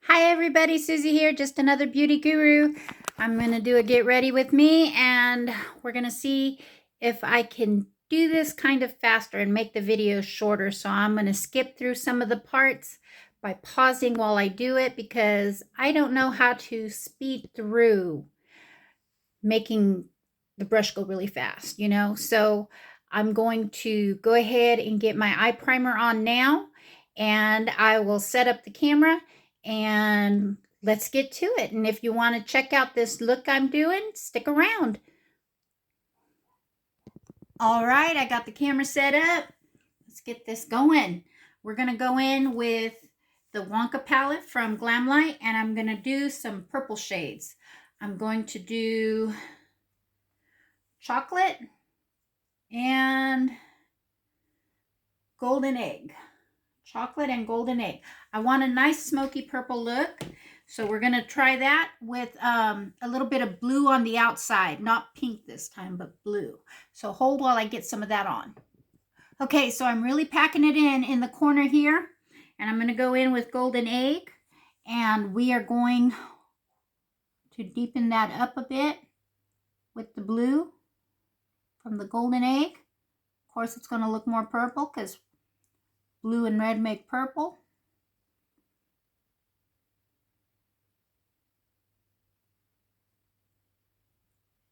Hi everybody, Susie here, just another beauty guru. I'm going to do a get ready with me and we're going to see if I can do this kind of faster and make the video shorter. So I'm going to skip through some of the parts by pausing while I do it because I don't know how to speed through making the brush go really fast, So I'm going to go ahead and get my eye primer on now and I will set up the camera and let's get to it. And if you want to check out this look I'm doing, stick around. All right, I got the camera set up. Let's get this going. We're going to go in with the Wonka palette from Glamlite and I'm going to do some purple shades. I'm going to do chocolate and golden egg. Chocolate and golden egg. I want a nice smoky purple look. So we're going to try that with a little bit of blue on the outside. Not pink this time, but blue. So hold while I get some of that on. Okay, so I'm really packing it in the corner here. And I'm going to go in with golden egg. And we are going to deepen that up a bit with the blue from the golden egg. Of course, it's going to look more purple because blue and red make purple.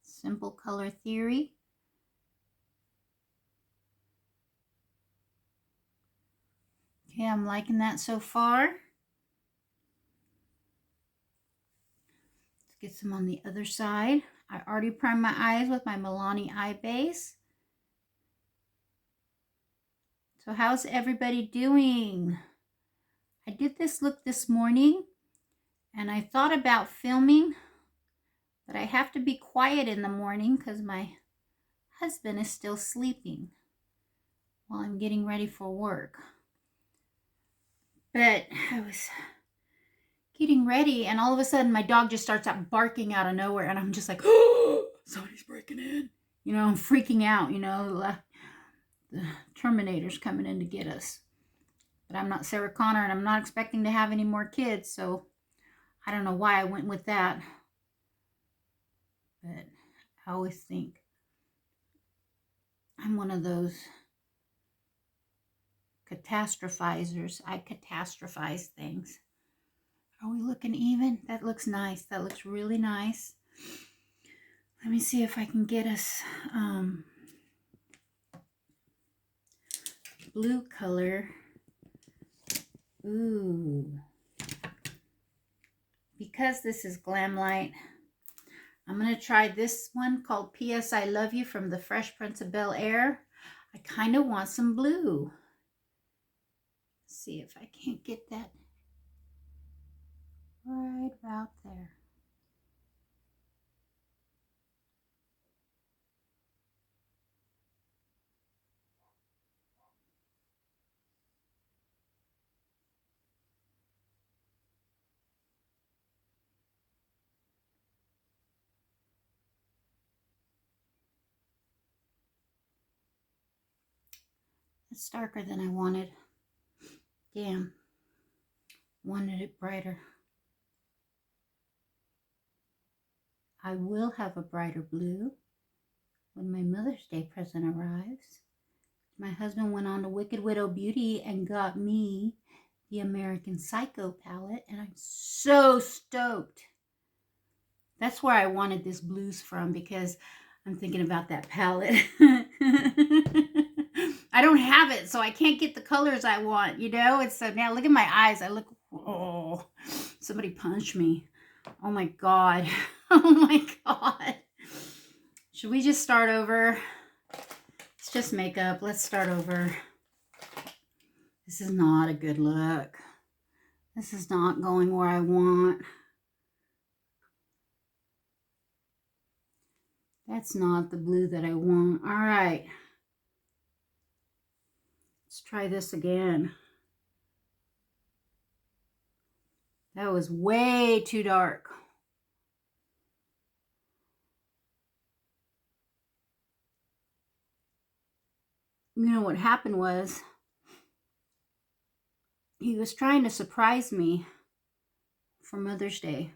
Simple color theory. Okay, I'm liking that so far. Let's get some on the other side. I already primed my eyes with my Milani eye base. So how's everybody doing? I did this look this morning and I thought about filming, but I have to be quiet in the morning because my husband is still sleeping while I'm getting ready for work. But I was getting ready and all of a sudden my dog just starts out barking out of nowhere and I'm just like, oh, somebody's breaking in. I'm freaking out, the Terminator's coming in to get us. But I'm not Sarah Connor and I'm not expecting to have any more kids, so I don't know why I went with that. But I always think I'm one of those catastrophizers. I catastrophize things. Are we looking even? That looks nice. That looks really nice. Let me see if I can get us blue color. Ooh. Because this is Glamlite, I'm going to try this one called P.S. I Love You from the Fresh Prince of Bel-Air. I kind of want some blue. Let's see if I can't get that right about there. It's darker than I wanted. Damn. Wanted it brighter. I will have a brighter blue when my Mother's Day present arrives. My husband went on to Wicked Widow Beauty and got me the American Psycho palette, and I'm so stoked. That's where I wanted this blues from because I'm thinking about that palette. I don't have it, so I can't get the colors I want, It's so now look at my eyes. I look, oh, somebody punch me. Oh my God. Oh my God. Should we just start over? It's just makeup. Let's start over. This is not a good look. This is not going where I want. That's not the blue that I want. All right. Let's try this again. That was way too dark. What happened was he was trying to surprise me for Mother's Day.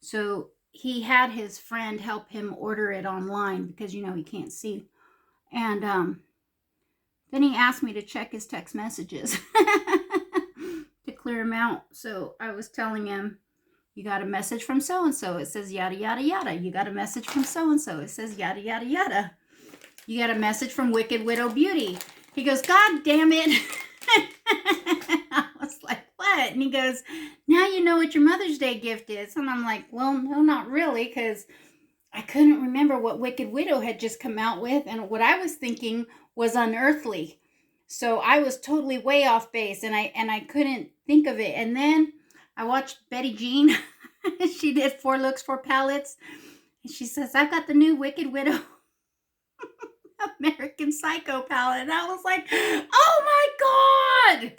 So he had his friend help him order it online because, you know, he can't see. And then he asked me to check his text messages to clear him out. So I was telling him, you got a message from so-and-so. It says yada, yada, yada. You got a message from so-and-so. It says yada, yada, yada. You got a message from Wicked Widow Beauty. He goes, God damn it. I was like, what? And he goes, now you know what your Mother's Day gift is. And I'm like, well, no, not really, because I couldn't remember what Wicked Widow had just come out with. And what I was thinking was unearthly. So I was totally way off base, and I couldn't think of it. And then I watched Betty Jean. She did 4 looks, 4 palettes. And she says, I got the new Wicked Widow American Psycho palette. And I was like, oh my God.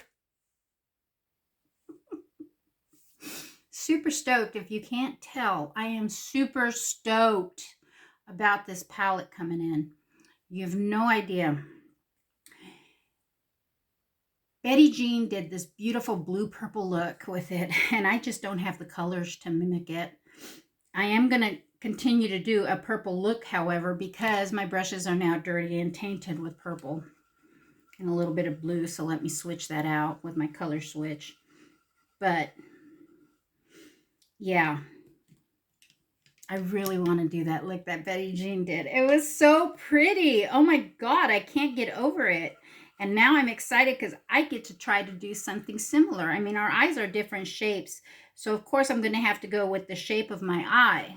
Super stoked. If you can't tell, I am super stoked about this palette coming in. You have no idea. Betty Jean did this beautiful blue-purple look with it, and I just don't have the colors to mimic it. I am going to continue to do a purple look, however, because my brushes are now dirty and tainted with purple and a little bit of blue, so let me switch that out with my color switch. But yeah, I really want to do that look that Betty Jean did. It was so pretty. Oh my God, I can't get over it. And now I'm excited because I get to try to do something similar. I mean, our eyes are different shapes. So, of course, I'm going to have to go with the shape of my eye.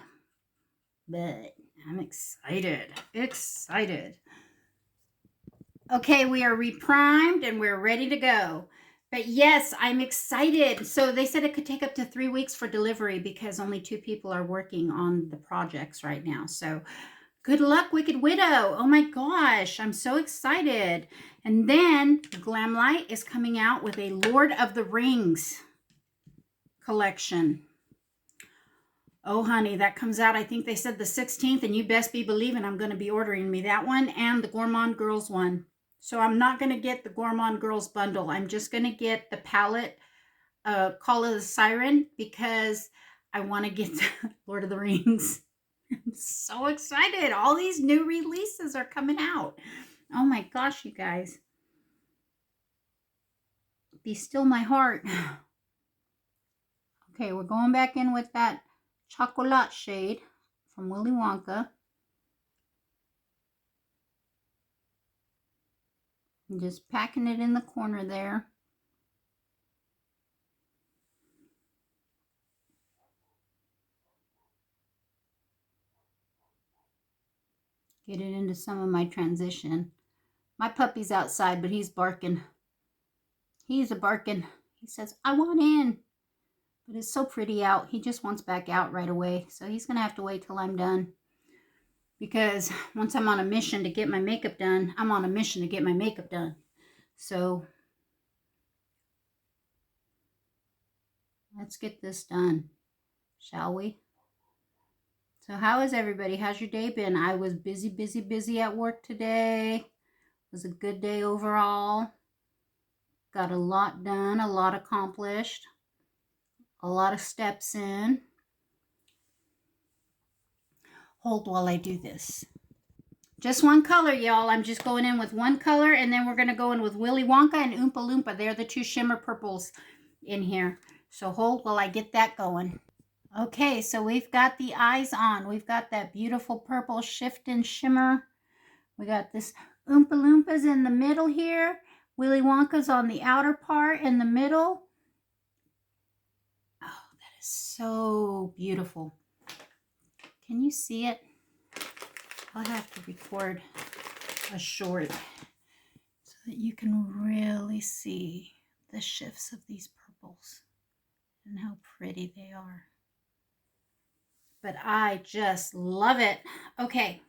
But I'm excited. Excited. Okay, we are reprimed and we're ready to go. But yes, I'm excited. So they said it could take up to 3 weeks for delivery because only 2 people are working on the projects right now. So good luck, Wicked Widow. Oh my gosh, I'm so excited. And then Glamlite is coming out with a Lord of the Rings collection. Oh, honey, that comes out, I think they said the 16th, and you best be believing I'm going to be ordering me that one and the Gourmand Girls one. So I'm not going to get the Gourmand Girls bundle. I'm just going to get the palette, Call of the Siren, because I want to get the Lord of the Rings. I'm so excited. All these new releases are coming out. Oh my gosh, you guys. Be still my heart. Okay, we're going back in with that chocolate shade from Willy Wonka. I'm just packing it in the corner there. Get it into some of my transition. My puppy's outside, but he's barking. He's a barking. He says, I want in. But it's so pretty out. He just wants back out right away. So he's going to have to wait till I'm done. Because once I'm on a mission to get my makeup done, I'm on a mission to get my makeup done. So let's get this done, shall we? So how is everybody? How's your day been? I was busy at work today. It was a good day overall. Got a lot done, a lot accomplished, a lot of steps in. Hold while I do this. Just one color, y'all. I'm just going in with one color, and then we're going to go in with Willy Wonka and Oompa Loompa. They're the 2 shimmer purples in here. So hold while I get that going. Okay, so we've got the eyes on. We've got that beautiful purple shift and shimmer. We got this Oompa Loompas in the middle here. Willy Wonka's on the outer part in the middle. Oh, that is so beautiful. Can you see it? I'll have to record a short so that you can really see the shifts of these purples and how pretty they are. But I just love it. Okay,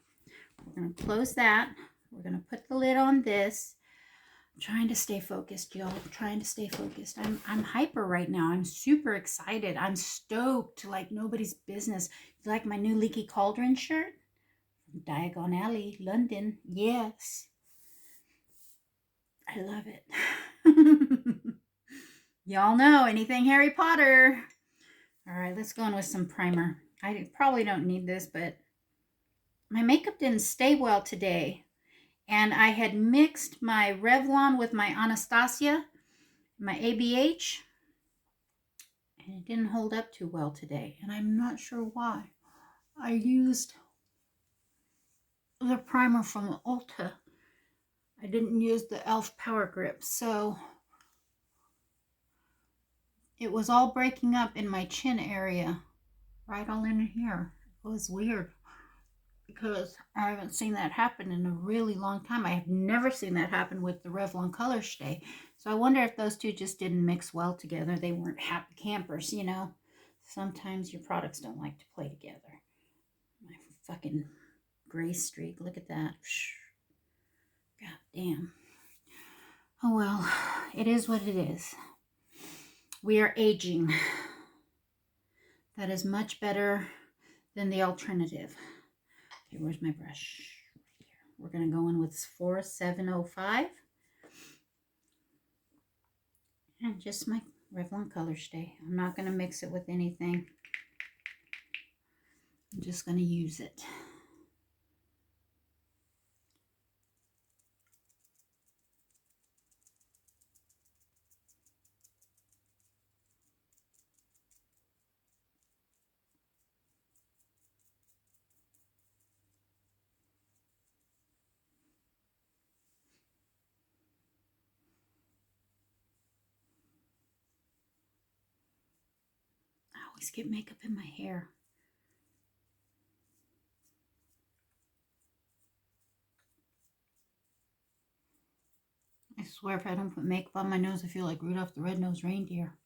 we're going to close that. We're going to put the lid on this. I'm trying to stay focused, y'all. I'm trying to stay focused. I'm hyper right now. I'm super excited. I'm stoked like nobody's business. You like my new Leaky Cauldron shirt? Diagon Alley, London. Yes. I love it. Y'all know anything Harry Potter. All right, let's go in with some primer. I probably don't need this, but my makeup didn't stay well today. And I had mixed my Revlon with my Anastasia, my ABH, and it didn't hold up too well today. And I'm not sure why. I used the primer from Ulta. I didn't use the e.l.f. Power Grip, so it was all breaking up in my chin area, right all in here. It was weird because I haven't seen that happen in a really long time. I have never seen that happen with the Revlon Color Stay. So I wonder if those two just didn't mix well together. They weren't happy campers, you know. Sometimes your products don't like to play together. My fucking gray streak, look at that. God damn. Oh well, it is what it is. We are aging. That is much better than the alternative. Okay, where's my brush? Right here. We're going to go in with 4705. And just my Revlon Color Stay. I'm not going to mix it with anything. I'm just going to use it. I always get makeup in my hair. I swear if I don't put makeup on my nose, I feel like Rudolph the Red-Nosed Reindeer.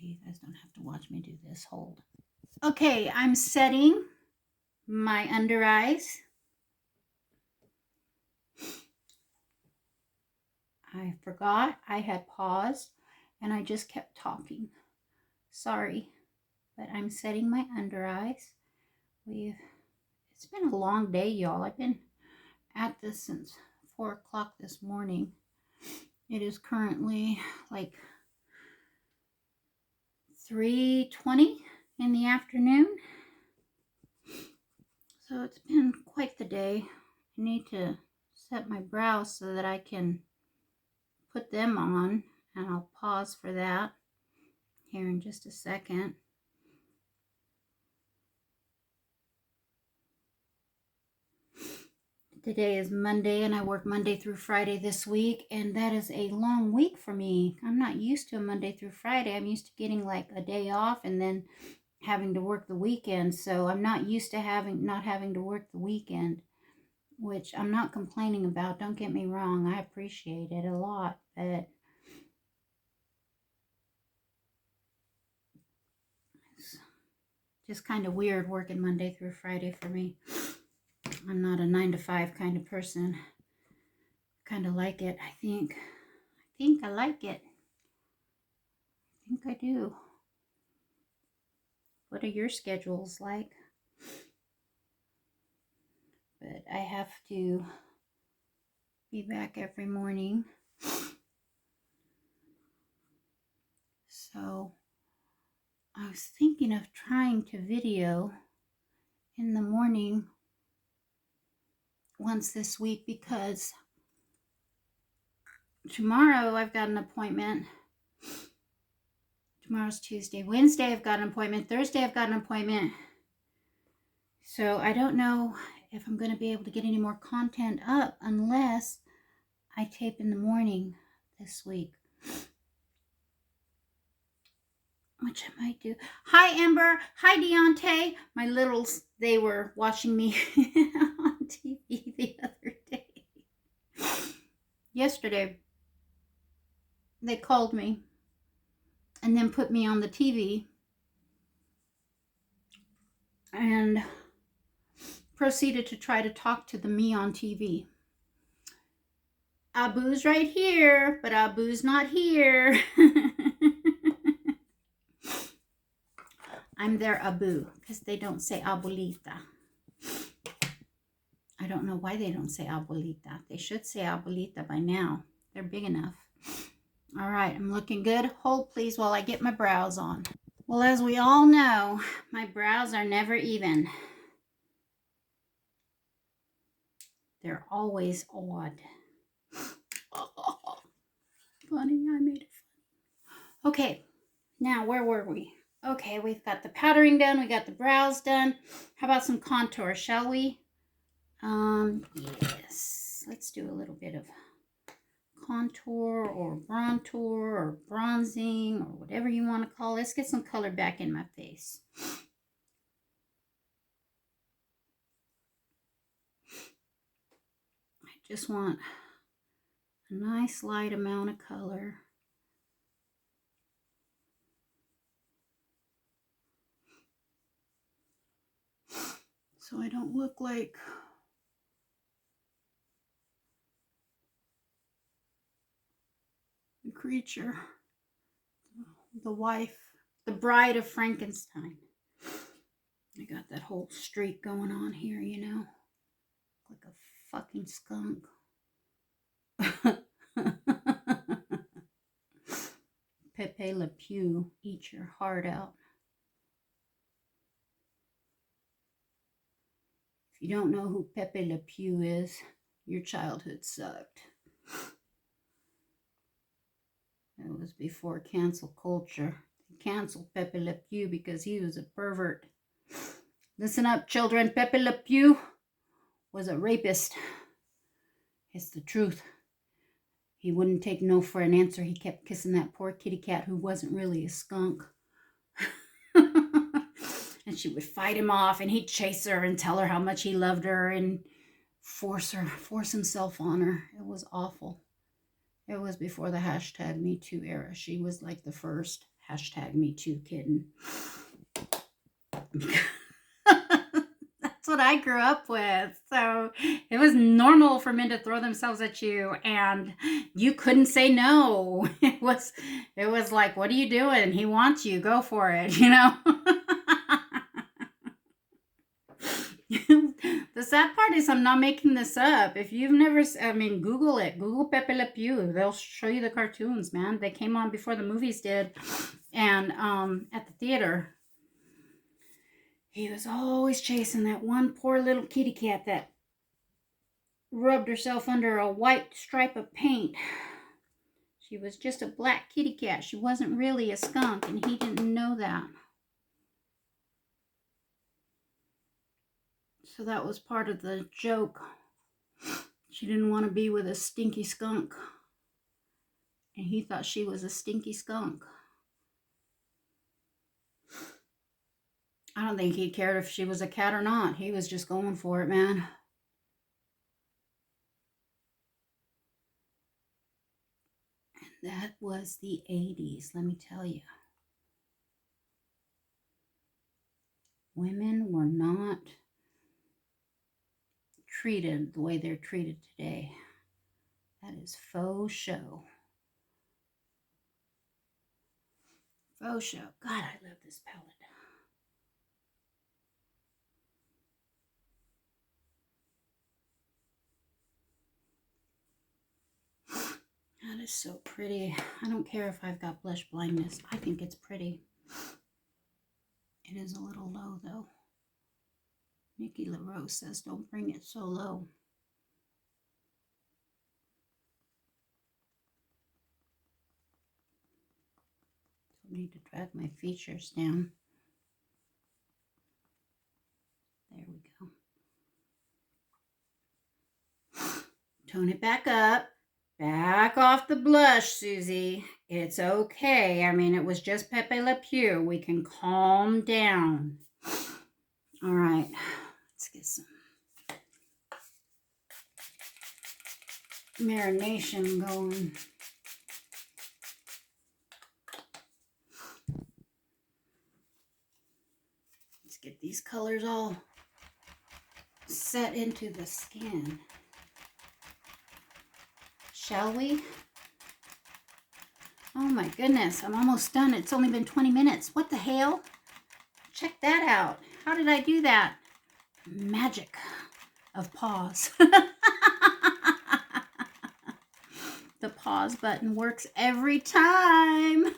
Okay, you guys don't have to watch me do this. Hold. Okay, I'm setting my under eyes. I forgot I had paused and I just kept talking. Sorry, but I'm setting my under eyes. It's been a long day, y'all. I've been at this since 4 o'clock this morning. It is currently like 3:20 in the afternoon. So it's been quite the day. I need to set my brows so that I can put them on, and I'll pause for that here in just a second. Today is Monday, and I work Monday through Friday this week, and that is a long week for me. I'm not used to a Monday through Friday. I'm used to getting like a day off and then having to work the weekend. So I'm not used to not having to work the weekend, which I'm not complaining about. Don't get me wrong. I appreciate it a lot, but it's just kind of weird working Monday through Friday for me. I'm not a 9 to 5 kind of person. Kind of like it, I think. I like it. I think I do. What are your schedules like? But I have to be back every morning. So I was thinking of trying to video in the morning once this week, because tomorrow I've got an appointment. Tomorrow's Tuesday. Wednesday I've got an appointment. Thursday I've got an appointment. So I don't know if I'm going to be able to get any more content up unless I tape in the morning this week, which I might do. Hi, Amber. Hi, Deontay. My littles, they were watching me on TV the other day. Yesterday, they called me and then put me on the TV and proceeded to try to talk to the me on TV. Abu's right here, but Abu's not here. I'm their Abu because they don't say abuelita. I don't know why they don't say abuelita. They should say abuelita by now. They're big enough. All right, I'm looking good. Hold please while I get my brows on. Well, as we all know, my brows are never even. They're always odd. Funny, I made it funny. Okay, now where were we? Okay, we've got the powdering done. We got the brows done. How about some contour, shall we? Yes. Let's do a little bit of contour or bronzer or bronzing or whatever you want to call it. Let's get some color back in my face. I just want a nice light amount of color. So I don't look like the creature, the wife, the bride of Frankenstein. I got that whole streak going on here, you know, like a fucking skunk. Pepe Le Pew, eat your heart out. If you don't know who Pepe Le Pew is, your childhood sucked. It was before cancel culture. They canceled Pepe Le Pew because he was a pervert. Listen up, children. Pepe Le Pew was a rapist. It's the truth. He wouldn't take no for an answer. He kept kissing that poor kitty cat who wasn't really a skunk. And she would fight him off, and he'd chase her and tell her how much he loved her and force himself on her. It was awful. It was before the hashtag Me Too era. She was like the first hashtag Me Too kitten. That's what I grew up with. So it was normal for men to throw themselves at you, and you couldn't say no. It was like, what are you doing? He wants you. Go for it, you know? The sad part is I'm not making this up. If you've never, Google it. Google Pepe Le Pew. They'll show you the cartoons, man. They came on before the movies did. And at the theater, he was always chasing that one poor little kitty cat that rubbed herself under a white stripe of paint. She was just a black kitty cat. She wasn't really a skunk, and he didn't know that. So that was part of the joke. She didn't want to be with a stinky skunk. And he thought she was a stinky skunk. I don't think he cared if she was a cat or not. He was just going for it, man. And that was the 80s, let me tell you. Women were not treated the way they're treated today. That is faux show. Faux show. God, I love this palette. That is so pretty. I don't care if I've got blush blindness. I think it's pretty. It is a little low, though. Nikki LaRose says, don't bring it so low. I need to drag my features down. There we go. Tone it back up. Back off the blush, Susie. It's okay. I mean, it was just Pepe Le Pew. We can calm down. All right. Let's get some marination going. Let's get these colors all set into the skin. Shall we? Oh my goodness, I'm almost done. It's only been 20 minutes. What the hell? Check that out. How did I do that? Magic of pause. The pause button works every time.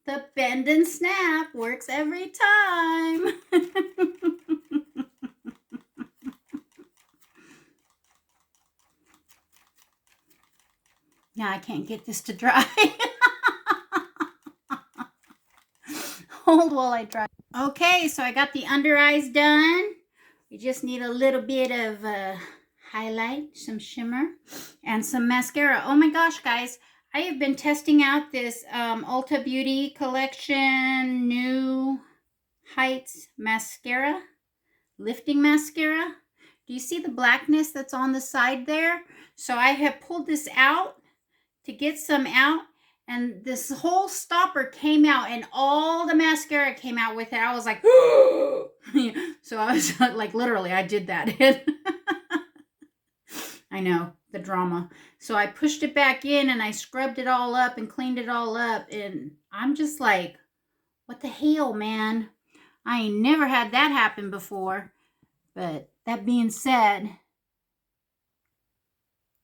The bend and snap works every time. Now I can't get this to dry. Hold while I dry. Okay, so I got the under eyes done. We just need a little bit of highlight, some shimmer, and some mascara. Oh my gosh, guys. I have been testing out this Ulta Beauty Collection New Heights mascara, lifting mascara. Do you see the blackness that's on the side there? So I have pulled this out to get some out, and this whole stopper came out, and all the mascara came out with it. I was like, so I was like, literally, I did that. I know, the drama. So I pushed it back in, and I scrubbed it all up and cleaned it all up, and I'm just like, what the hell, man? I ain't never had that happen before. But that being said,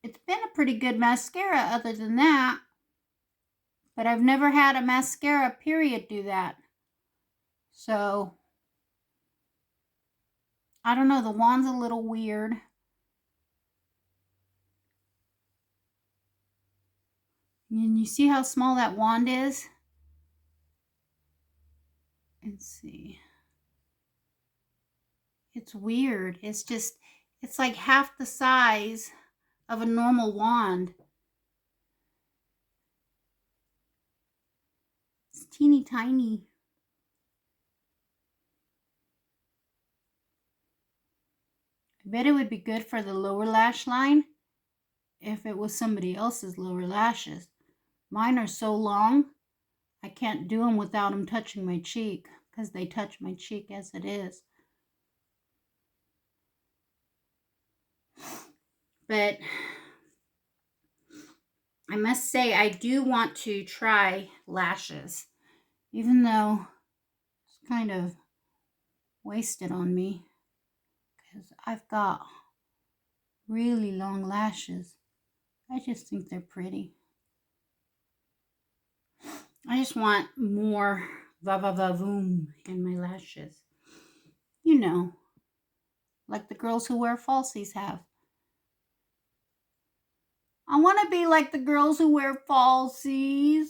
it's been a pretty good mascara other than that. But I've never had a mascara, period, do that. So, I don't know. The wand's a little weird. And you see how small that wand is? Let's see. It's weird. It's just, it's like half the size of a normal wand. It's teeny tiny. I bet it would be good for the lower lash line if it was somebody else's lower lashes. Mine are so long, I can't do them without them touching my cheek, because they touch my cheek as it is. But I must say, I do want to try lashes, even though it's kind of wasted on me, because I've got really long lashes. I just think they're pretty. I just want more va-va-va-voom in my lashes. You know, like the girls who wear falsies have. I want to be like the girls who wear falsies.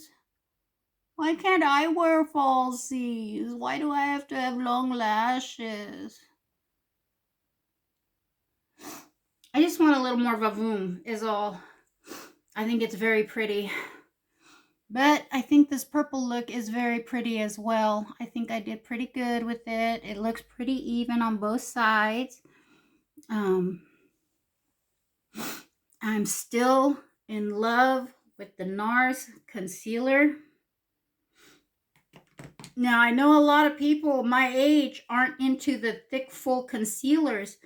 Why can't I wear falsies? Why do I have to have long lashes? I just want a little more vavoom is all. I think it's very pretty. But I think this purple look is very pretty as well. I think I did pretty good with it. It looks pretty even on both sides. I'm still in love with the NARS concealer. Now, I know a lot of people my age aren't into the thick, full concealers,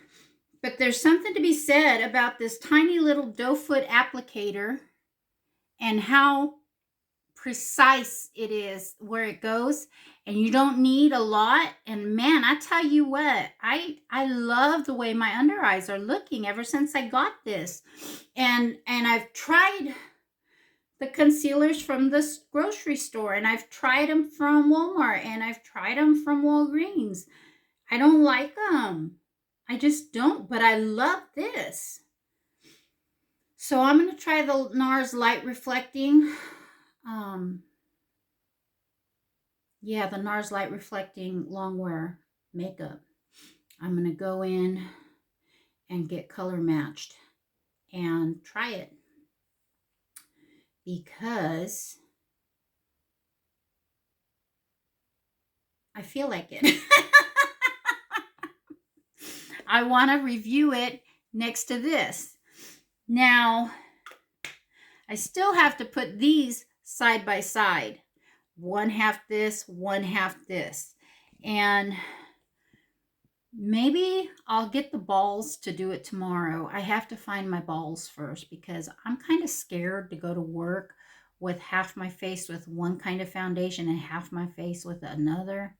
but there's something to be said about this tiny little doe foot applicator and how precise it is where it goes, and you don't need a lot. And man, I tell you what, I love the way my under eyes are looking ever since I got this. And I've tried the concealers from this grocery store, and I've tried them from Walmart, and I've tried them from Walgreens. I don't like them. I just don't, but I love this. So I'm going to try the NARS Light Reflecting. Yeah, the NARS Light Reflecting Longwear Makeup. I'm going to go in and get color matched and try it, because I feel like it. I want to review it next to this. Now, I still have to put these side by side. One half this, one half this. And Maybe I'll get the balls to do it tomorrow. I have to find my balls first because I'm kind of scared to go to work with half my face with one kind of foundation and half my face with another.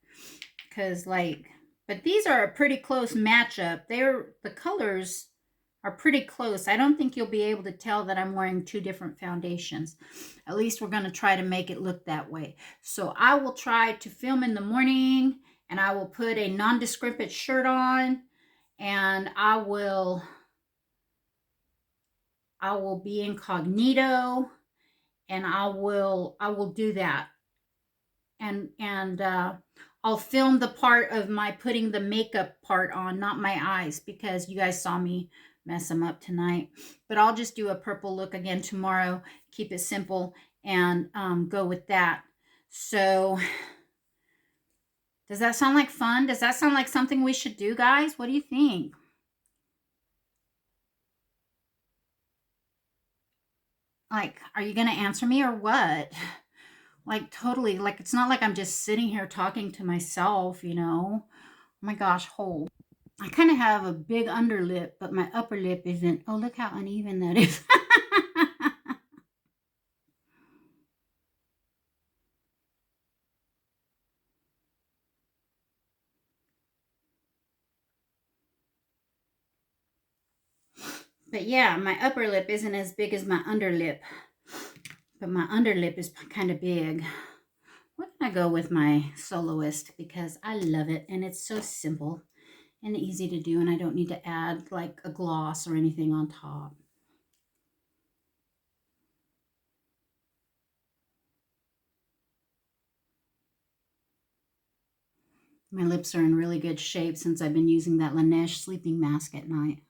Because, like, but these are a pretty close matchup. The colors are pretty close. I don't think you'll be able to tell that I'm wearing two different foundations. At least we're going to try to make it look that way. So I will try to film in the morning, and I will put a nondescript shirt on, and I will be incognito, and I will do that. And I'll film the part of my putting the makeup part on, not my eyes, because you guys saw me mess them up tonight. But I'll just do a purple look again tomorrow, keep it simple, and go with that. So does that sound like fun? Does that sound like something we should do, guys? What do you think? Like, are you going to answer me or what? Like, totally. Like, it's not like I'm just sitting here talking to myself, you know? Oh my gosh, hold. I kind of have a big underlip, but my upper lip isn't. Oh, look how uneven that is. But yeah, my upper lip isn't as big as my underlip. But my underlip is kind of big. We're going to go with my soloist because I love it. And it's so simple and easy to do. And I don't need to add like a gloss or anything on top. My lips are in really good shape since I've been using that Laneige sleeping mask at night.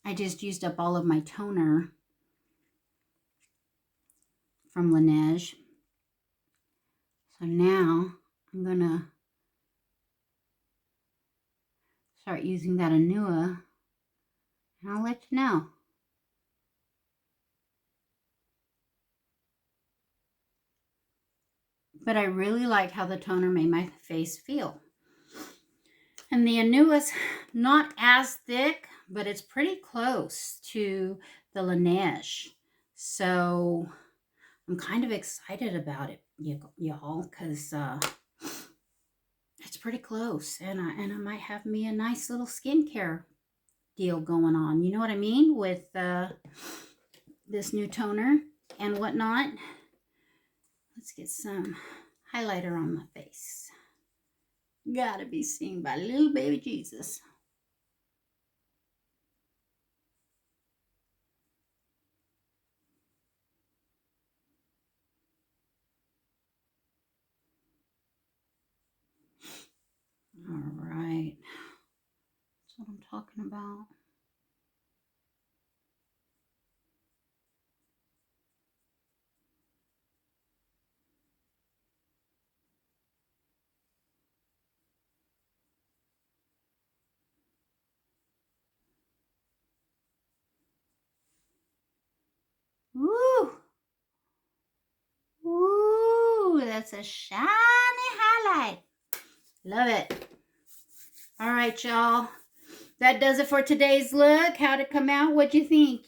I just used up all of my toner from Laneige. So now I'm going to start using that Anua, and I'll let you know. But I really like how the toner made my face feel. And the Anua's not as thick, but it's pretty close to the Laneige. So I'm kind of excited about it, y'all, because it's pretty close. And I might have me a nice little skincare deal going on. You know what I mean? With this new toner and whatnot. Let's get some highlighter on my face. Gotta be seen by little baby Jesus. All right. That's what I'm talking about. Woo! Woo! That's a shiny highlight. Love it. All right, y'all. That does it for today's look. How'd it come out? What'd you think?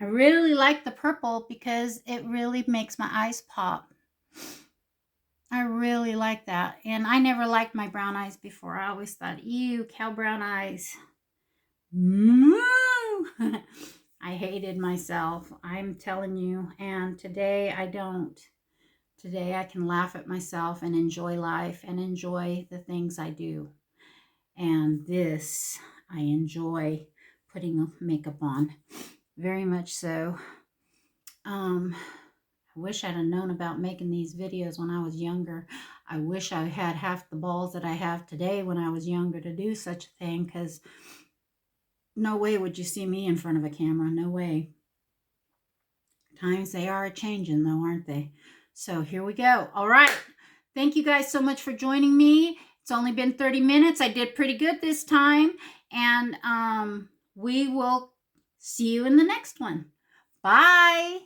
I really like the purple because it really makes my eyes pop. I really like that. And I never liked my brown eyes before. I always thought, ew, cow brown eyes. I hated myself. I'm telling you. And today I don't. Today I can laugh at myself and enjoy life and enjoy the things I do. And this, I enjoy putting makeup on. Very much so. I wish I'd have known about making these videos when I was younger. I wish I had half the balls that I have today when I was younger to do such a thing, because no way would you see me in front of a camera. No way. Times they are a-changing though, aren't they? So here we go. All right. Thank you guys so much for joining me. It's only been 30 minutes. I did pretty good this time. And we will see you in the next one. Bye.